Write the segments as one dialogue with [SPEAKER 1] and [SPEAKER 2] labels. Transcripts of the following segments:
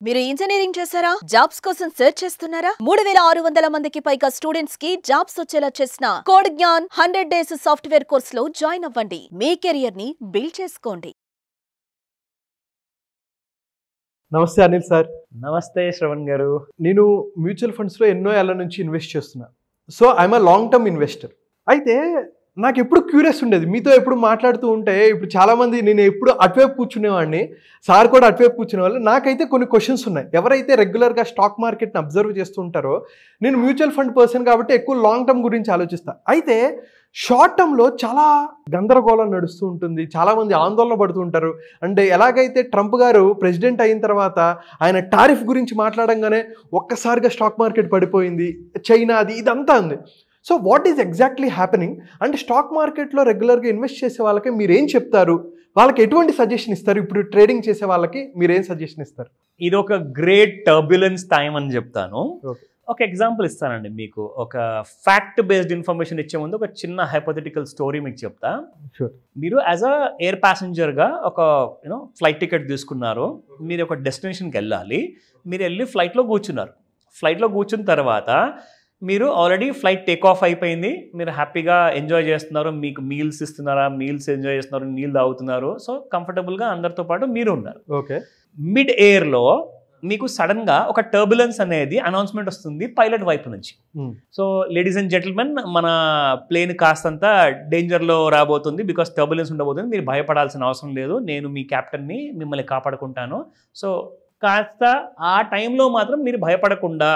[SPEAKER 1] మీరు ఇంజనీరింగ్ చేశారా? జాబ్స్ కోసం సెర్చ్ చేస్తున్నారా? 3600 మందికి పైగా స్టూడెంట్స్ కి జాబ్స్ వచ్చేలా చేసిన code Gyan 100 days software course లో జాయిన్ అవ్వండి. మీ కెరియర్ ని బిల్డ్ చేసుకోండి.
[SPEAKER 2] నమస్తే అనిల్ సార్.
[SPEAKER 3] నమస్తే శ్రవణ్ గారు.
[SPEAKER 2] నేను మ్యూచువల్ ఫండ్స్లో ఎన్నో ఏళ్ల నుంచి ఇన్వెస్ట్ చేస్తున్నా. So I'm a long term investor. అయితే నాకు ఎప్పుడు క్యూరియస్ ఉండేది, మీతో ఎప్పుడు మాట్లాడుతూ ఉంటే ఇప్పుడు చాలామంది నేను ఎప్పుడు అటువైపు కూర్చునేవాడిని, సార్ కూడా అటువైపు కూర్చునేవాళ్ళు. నాకైతే కొన్ని క్వశ్చన్స్ ఉన్నాయి. ఎవరైతే రెగ్యులర్గా స్టాక్ మార్కెట్ని అబ్జర్వ్ చేస్తూ ఉంటారో, నేను మ్యూచువల్ ఫండ్ పర్సన్ కాబట్టి ఎక్కువ లాంగ్ టర్మ్ గురించి ఆలోచిస్తాను. అయితే షార్ట్ టర్మ్లో చాలా గందరగోళం నడుస్తూ ఉంటుంది, చాలామంది ఆందోళన పడుతూ ఉంటారు. అంటే ఎలాగైతే ట్రంప్ గారు ప్రెసిడెంట్ అయిన తర్వాత ఆయన టారిఫ్ గురించి మాట్లాడంగానే ఒక్కసారిగా స్టాక్ మార్కెట్ పడిపోయింది, చైనా అది ఇదంతా ఉంది. So what is exactly happening? అంటే స్టాక్ మార్కెట్లో రెగ్యులర్గా ఇన్వెస్ట్ చేసే వాళ్ళకి మీరు ఏం చెప్తారు? వాళ్ళకి ఎటువంటి సజెషన్ ఇస్తారు? ఇప్పుడు ట్రేడింగ్ చేసే వాళ్ళకి మీరు ఏం సజెషన్ ఇస్తారు?
[SPEAKER 3] ఇది ఒక గ్రేట్ టర్బ్యులెన్స్ టైం అని చెప్తాను. ఒక ఎగ్జాంపుల్ ఇస్తానండి మీకు. ఒక ఫ్యాక్ట్ బేస్డ్ ఇన్ఫర్మేషన్ ఇచ్చే ముందు ఒక చిన్న హైపోథెటికల్ స్టోరీ మీకు చెప్తా. మీరు యాజ్ అ ఎయిర్ ప్యాసింజర్గా ఒక ఫ్లైట్ టికెట్ తీసుకున్నారు, మీరు ఒక డెస్టినేషన్కి వెళ్ళాలి. మీరు వెళ్ళి ఫ్లైట్లో కూర్చున్నారు. ఫ్లైట్లో కూర్చున్న తర్వాత మీరు ఆల్రెడీ ఫ్లైట్ టేక్ ఆఫ్ అయిపోయింది, మీరు హ్యాపీగా ఎంజాయ్ చేస్తున్నారు, మీకు మీల్స్ ఇస్తున్నారా, మీల్స్ ఎంజాయ్ చేస్తున్నారు, నీళ్ళు తాగుతున్నారు. సో కంఫర్టబుల్గా అందరితో పాటు మీరు ఉన్నారు.
[SPEAKER 2] ఓకే.
[SPEAKER 3] మిడ్ ఎయిర్లో మీకు సడన్గా ఒక టర్బులెన్స్ అనేది అనౌన్స్మెంట్ వస్తుంది పైలట్ వైపు నుంచి. సో లేడీస్ అండ్ జెంటిల్మెన్, మన ప్లేన్ కాస్తంత డేంజర్లో రాబోతుంది, బికాస్ టర్బులెన్స్ ఉండబోతుంది, మీరు భయపడాల్సిన అవసరం లేదు, నేను మీ కెప్టెన్ని మిమ్మల్ని కాపాడుకుంటాను. సో కాస్త ఆ టైంలో మాత్రం మీరు భయపడకుండా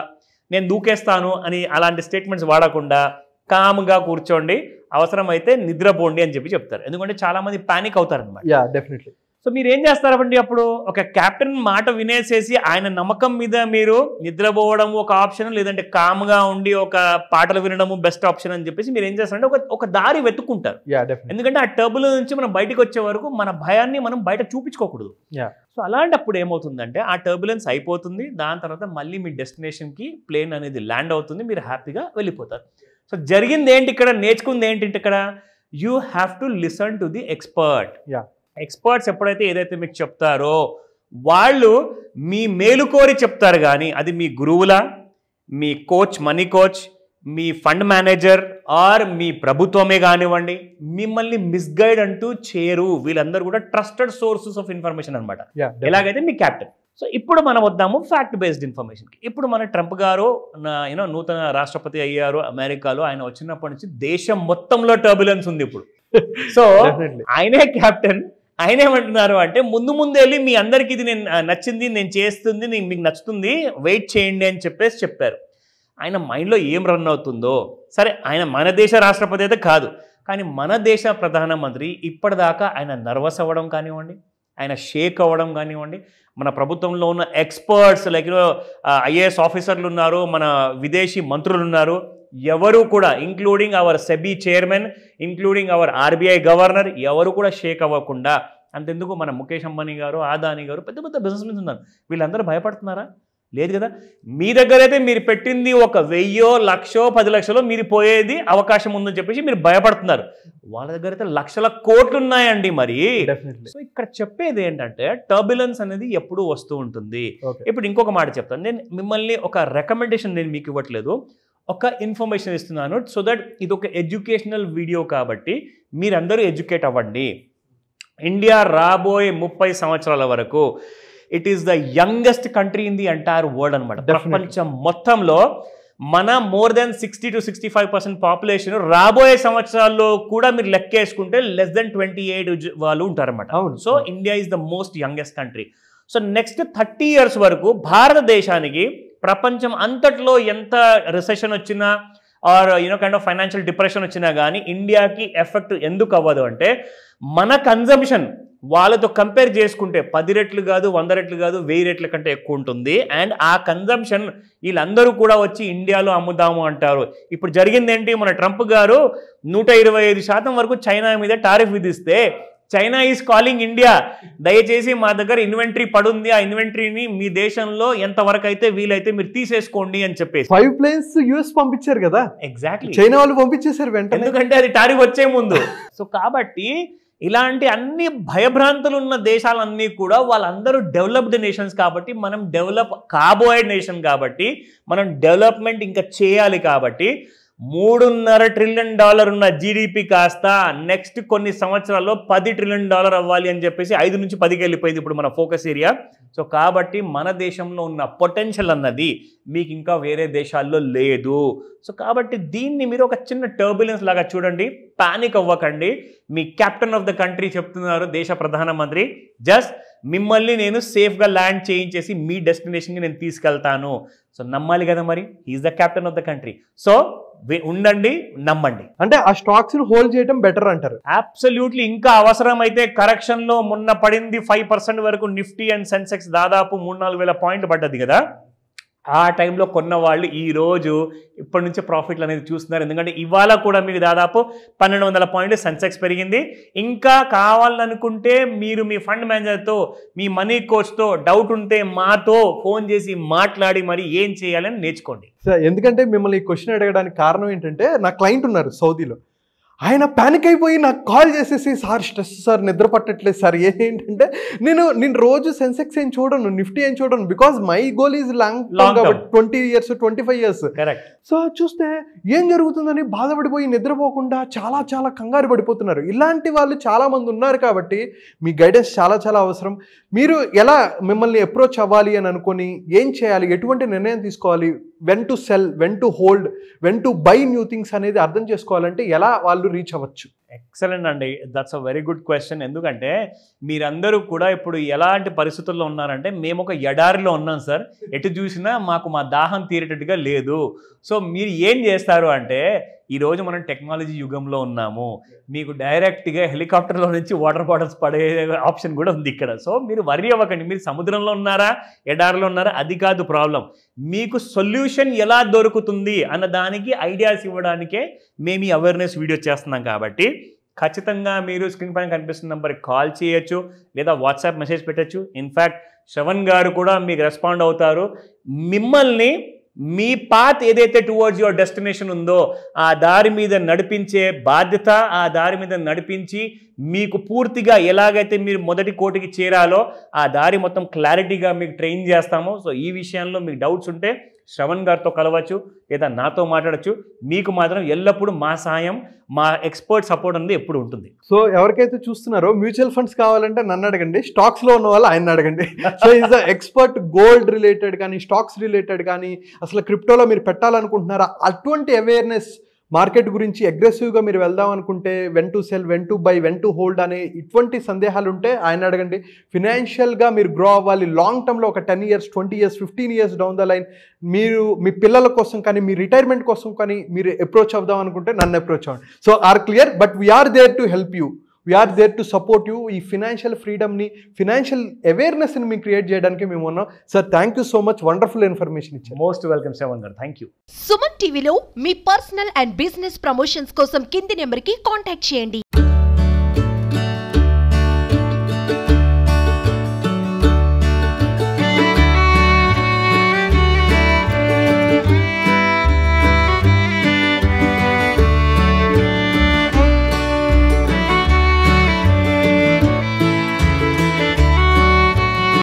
[SPEAKER 3] నేను దూకేస్తాను అని అలాంటి స్టేట్మెంట్స్ వాడకుండా కామ్గా కూర్చోండి, అవసరమైతే నిద్రపోండి అని చెప్తారు. ఎందుకంటే చాలామంది ప్యానిక్ అవుతారనమాట.
[SPEAKER 2] Yeah, definitely.
[SPEAKER 3] సో మీరు ఏం చేస్తారండి అప్పుడు? ఒక కెప్టెన్ మాట వినేసేసి ఆయన నమ్మకం మీద మీరు నిద్రపోవడం ఒక ఆప్షన్, లేదంటే కామ్గా ఉండి ఒక పాటలు వినడము బెస్ట్ ఆప్షన్ అని చెప్పేసి మీరు ఏం చేస్తారంటే ఒక దారి వెతుక్కుంటారు. ఎందుకంటే ఆ టర్బులెన్స్ నుంచి మనం బయటకు వచ్చే వరకు మన భయాన్ని మనం బయట చూపించుకోకూడదు. సో అలాంటప్పుడు ఏమవుతుందంటే ఆ టర్బులెన్స్ అయిపోతుంది, దాని తర్వాత మళ్ళీ మీ డెస్టినేషన్కి ప్లేన్ అనేది ల్యాండ్ అవుతుంది, మీరు హ్యాపీగా వెళ్ళిపోతారు. సో జరిగింది ఏంటి ఇక్కడ, నేర్చుకుంది ఏంటి ఇక్కడ? You have to listen to the expert. Experts ఎప్పుడైతే ఏదైతే మీకు చెప్తారో వాళ్ళు మీ మేలు కోరి చెప్తారు, కానీ అది మీ గురువుల, మీ కోచ్, మనీ కోచ్, మీ ఫండ్ మేనేజర్ ఆర్ మీ ప్రభుత్వమే కానివ్వండి, మిమ్మల్ని మిస్గైడ్ అంటూ చేయరు. వీళ్ళందరూ కూడా ట్రస్టెడ్ సోర్సెస్ ఆఫ్ ఇన్ఫర్మేషన్ అనమాట. ఎలాగైతే మీ క్యాప్టెన్. సో ఇప్పుడు మనం వద్దాము ఫ్యాక్ట్ బేస్డ్ ఇన్ఫర్మేషన్కి. ఇప్పుడు మన ట్రంప్ గారు నూతన రాష్ట్రపతి అయ్యారు అమెరికాలో. ఆయన వచ్చినప్పటి నుంచి దేశం మొత్తంలో టర్బులెన్స్ ఉంది ఇప్పుడు. సో ఆయనే క్యాప్టెన్. ఆయన ఏమంటున్నారు అంటే, ముందు వెళ్ళి మీ అందరికీ ఇది నేను నచ్చింది, నేను చేస్తుంది, మీకు నచ్చుతుంది, వెయిట్ చేయండి అని చెప్పారు. ఆయన మైండ్లో ఏం రన్ అవుతుందో సరే, ఆయన మన దేశ రాష్ట్రపతి అయితే కాదు, కానీ మన దేశ ప్రధానమంత్రి ఇప్పటిదాకా ఆయన నర్వస్ అవ్వడం కానివ్వండి, ఆయన షేక్ అవ్వడం కానివ్వండి, మన ప్రభుత్వంలో ఉన్న ఎక్స్పర్ట్స్ లైక్ ఐఏఎస్ ఆఫీసర్లు ఉన్నారు, మన విదేశీ మంత్రులు ఉన్నారు, ఎవరు కూడా including our SEBI chairman, including our RBI governor, ఎవరు కూడా షేక్ అవ్వకుండా, అంతెందుకు మన ముఖేష్ అంబానీ గారు, అదానీ గారు, పెద్ద పెద్ద బిజినెస్ మెన్స్ ఉన్నారు, వీళ్ళందరూ భయపడుతున్నారా? లేదు కదా. మీ దగ్గర అయితే మీరు పెట్టింది 1,000, 1,00,000, 10 లక్షలు మీరు పోయేది అవకాశం ఉందని చెప్పేసి మీరు భయపడుతున్నారు. వాళ్ళ దగ్గర అయితే లక్షల కోట్లు ఉన్నాయండి. మరి సో ఇక్కడ చెప్పేది ఏంటంటే టర్బులెన్స్ అనేది ఎప్పుడూ వస్తూ ఉంటుంది. ఇప్పుడు ఇంకొక మాట చెప్తాను. నేను మిమ్మల్ని ఒక రికమెండేషన్ నేను మీకు ఇవ్వట్లేదు, ఒక ఇన్ఫర్మేషన్ ఇస్తున్నాను. సో దట్ ఇది ఒక ఎడ్యుకేషనల్ వీడియో కాబట్టి మీరందరూ ఎడ్యుకేట్ అవ్వండి. ఇండియా రాబోయే 30 సంవత్సరాల వరకు it is the youngest country in the entire world అనమాట. ప్రపంచం మొత్తంలో మన మోర్ దెన్ 60 to 65% పాపులేషన్ రాబోయే సంవత్సరాల్లో కూడా మీరు లెక్కేసుకుంటే లెస్ దెన్ 28 వాళ్ళు ఉంటారన్నమాట. So India is the most youngest country. So next 30 years వరకు భారతదేశానికి ప్రపంచం అంతట్లో ఎంత రిసెషన్ వచ్చినా or kind of financial depression వచ్చినా కానీ ఇండియాకి ఎఫెక్ట్ ఎందుకు అవ్వదు అంటే, మన కన్జంప్షన్ వాళ్ళతో కంపేర్ చేసుకుంటే 10 రెట్లు కాదు, 100 రెట్లు కాదు, 1000 రెట్ల కంటే ఎక్కువ ఉంటుంది. అండ్ ఆ కన్జంప్షన్ వీళ్ళందరూ కూడా వచ్చి ఇండియాలో అమ్ముదాము అంటారు. ఇప్పుడు జరిగింది ఏంటి, మన ట్రంప్ గారు 125% వరకు చైనా మీద టారిఫ్ విధిస్తే చైనా ఈజ్ కాలింగ్ ఇండియా, దయచేసి మా దగ్గర ఇన్వెంటరీ పడుంది, ఆ ఇన్వెంటరీని మీ దేశంలో ఎంతవరకు అయితే వీలైతే మీరు తీసేసుకోండి అని చెప్పేసి
[SPEAKER 2] 5 planes యూఎస్ పంపించారు కదా.
[SPEAKER 3] ఎగ్జాక్ట్లీ,
[SPEAKER 2] చైనా వాళ్ళు పంపించేశారు వెంటనే,
[SPEAKER 3] ఎందుకంటే అది టారిఫ్ వచ్చే ముందు. సో కాబట్టి ఇలాంటి అన్ని భయభ్రాంతులు ఉన్న దేశాలన్నీ కూడా వాళ్ళందరూ డెవలప్డ్ నేషన్స్ కాబట్టి, మనం డెవలప్ కాబోయే నేషన్ కాబట్టి, మనం డెవలప్మెంట్ ఇంకా చేయాలి కాబట్టి $3.5 ట్రిలియన్ ఉన్న జీడిపి కాస్త నెక్స్ట్ కొన్ని సంవత్సరాల్లో $10 ట్రిలియన్ అవ్వాలి అని చెప్పేసి 5 నుంచి 10కి వెళ్ళిపోయింది ఇప్పుడు మన ఫోకస్ ఏరియా. సో కాబట్టి మన దేశంలో ఉన్న పొటెన్షియల్ అన్నది మీకు ఇంకా వేరే దేశాల్లో లేదు. సో కాబట్టి దీన్ని మీరు ఒక చిన్న టర్బులెన్స్ లాగా చూడండి, పానిక్ అవ్వకండి. మీ కెప్టెన్ ఆఫ్ ద కంట్రీ చెప్తున్నారు, దేశ ప్రధానమంత్రి, జస్ట్ మిమ్మల్ని నేను సేఫ్గా ల్యాండ్ చేయించేసి మీ డెస్టినేషన్కి నేను తీసుకెళ్తాను. సో నమ్మాలి కదా, మరి he is the captain of the country. So ఉండండి, నమ్మండి.
[SPEAKER 2] అంటే ఆ స్టాక్స్ ని హోల్డ్ చేయడం బెటర్ అంటారు.
[SPEAKER 3] అబ్సల్యూట్లీ. ఇంకా అవసరమైతే కరెక్షన్ లో మొన్న పడింది 5% వరకు నిఫ్టీ అండ్ సెన్సెక్స్ దాదాపు 3-4 వేల పాయింట్లు పడ్డది కదా. ఆ టైంలో కొన్న వాళ్ళు ఈ రోజు ఇప్పటి నుంచి ప్రాఫిట్లు అనేది చూస్తున్నారు. ఎందుకంటే ఇవాళ కూడా మీకు దాదాపు 1200 పాయింట్లు సెన్సెక్స్ పెరిగింది. ఇంకా కావాలనుకుంటే మీరు మీ ఫండ్ మేనేజర్తో, మీ మనీ కోచ్తో డౌట్ ఉంటే మాతో ఫోన్ చేసి మాట్లాడి మరి ఏం చేయాలని నేర్చుకోండి.
[SPEAKER 2] సార్, ఎందుకంటే మిమ్మల్ని ఈ క్వశ్చన్ అడగడానికి కారణం ఏంటంటే, నా క్లయింట్ ఉన్నారు సౌదీలో, ఆయన పానిక్ అయిపోయి నాకు కాల్ చేసేసి, సార్ స్ట్రెస్ సార్, నిద్ర పట్టట్లేదు సార్. ఏంటంటే నేను రోజు సెన్సెక్స్ ఏం చూడను, నిఫ్టీ ఏం చూడను, because my goal is long కాబట్టి 20 years 25 years.
[SPEAKER 3] కరెక్ట్.
[SPEAKER 2] సో చూస్తే ఏం జరుగుతుందని బాధపడిపోయి నిద్రపోకుండా చాలా కంగారు పడిపోతున్నారు. ఇలాంటి వాళ్ళు చాలా మంది ఉన్నారు కాబట్టి మీ గైడెన్స్ చాలా అవసరం. మీరు ఎలా మిమ్మల్ని అప్రోచ్ అవ్వాలి అని అనుకొని ఏం చేయాలి, ఎటువంటి నిర్ణయం తీసుకోవాలి, when to cell, when to hold, when to buy new things అనేది అర్థం చేసుకోవాలంటే ఎలా వాళ్ళు రీచ్ అవ్వచ్చు?
[SPEAKER 3] ఎక్సలెంట్ అండి, that's a very good question. ఎందుకంటే మీరందరూ కూడా ఇప్పుడు ఎలాంటి పరిస్థితుల్లో ఉన్నారంటే, మేము ఒక ఎడారిలో ఉన్నాం సార్, ఎటు చూసినా మాకు మా దాహం తీరేటట్టుగా లేదు. సో మీరు ఏం చేస్తారు అంటే, ఈరోజు మనం టెక్నాలజీ యుగంలో ఉన్నాము, మీకు డైరెక్ట్గా హెలికాప్టర్లో నుంచి వాటర్ బాటిల్స్ పడే ఆప్షన్ కూడా ఉంది ఇక్కడ. సో మీరు వర్రీ అవ్వకండి, మీరు సముద్రంలో ఉన్నారా ఎడారిలో ఉన్నారా అది కాదు ప్రాబ్లం. మీకు సొల్యూషన్ ఎలా దొరుకుతుంది అన్న దానికి ఐడియాస్ ఇవ్వడానికే మేము ఈ అవేర్నెస్ వీడియో చేస్తున్నాం. కాబట్టి ఖచ్చితంగా మీరు స్క్రీన్ పైన కనిపిస్తున్న నెంబర్కి కాల్ చేయొచ్చు, లేదా వాట్సాప్ మెసేజ్ పెట్టచ్చు. ఇన్ఫ్యాక్ట్ శ్రవణ్ గారు కూడా మీకు రెస్పాండ్ అవుతారు. మిమ్మల్ని మీ పాత్ ఏదైతే టువర్డ్స్ యువర్ డెస్టినేషన్ ఉందో ఆ దారి మీద నడిపించే బాధ్యత, ఆ దారి మీద నడిపించి మీకు పూర్తిగా ఎలాగైతే మీరు మొదటి కోటికి చేరాలో ఆ దారి మొత్తం క్లారిటీగా మీకు ట్రైన్ చేస్తాము. సో ఈ విషయంలో మీకు డౌట్స్ ఉంటే శ్రవణ్ గారితో కలవచ్చు, లేదా నాతో మాట్లాడచ్చు. మీకు మాత్రం ఎల్లప్పుడూ మా సహాయం, మా ఎక్స్పర్ట్ సపోర్ట్ అనేది ఎప్పుడు ఉంటుంది.
[SPEAKER 2] సో ఎవరికైతే చూస్తున్నారో మ్యూచువల్ ఫండ్స్ కావాలంటే నన్ను అడగండి, స్టాక్స్ లో ఉన్న వాళ్ళు ఆయన అడగండి. So is the expert. Gold related కానీ, స్టాక్స్ రిలేటెడ్ కానీ, అసలు క్రిప్టోలో మీరు పెట్టాలనుకుంటున్నారా, అటువంటి అవేర్నెస్, మార్కెట్ గురించి అగ్రెసివ్గా మీరు వెళ్దాం అనుకుంటే, when to cell, when to buy, when to hold అనే ఇటువంటి సందేహాలు ఉంటే ఆయన అడగండి. ఫినాన్షియల్గా మీరు గ్రో అవ్వాలి లాంగ్ టర్మ్లో, ఒక 10 years 20 years 15 years down the line, మీరు మీ పిల్లల కోసం కానీ, మీ రిటైర్మెంట్ కోసం కానీ మీరు అప్రోచ్ అవుదాం అనుకుంటే నన్ను అప్రోచ్ అవ్వండి. So are clear, but we are there to help you, we are there to support you. ఈ ఫినాన్షియల్ ఫ్రీడమ్ని, ఫినాన్షియల్ అవేర్నెస్ని మేము క్రియేట్ చేయడానికి మేము ఉన్నాం. Sir thank you so much, wonderful information ఇచ్చారు.
[SPEAKER 3] Most welcome Shravan garu, thank you.
[SPEAKER 4] Suman టీవీలో మీ పర్సనల్ అండ్ బిజినెస్ ప్రమోషన్స్ కోసం కింది నెంబర్కి కాంటాక్ట్ చేయండి.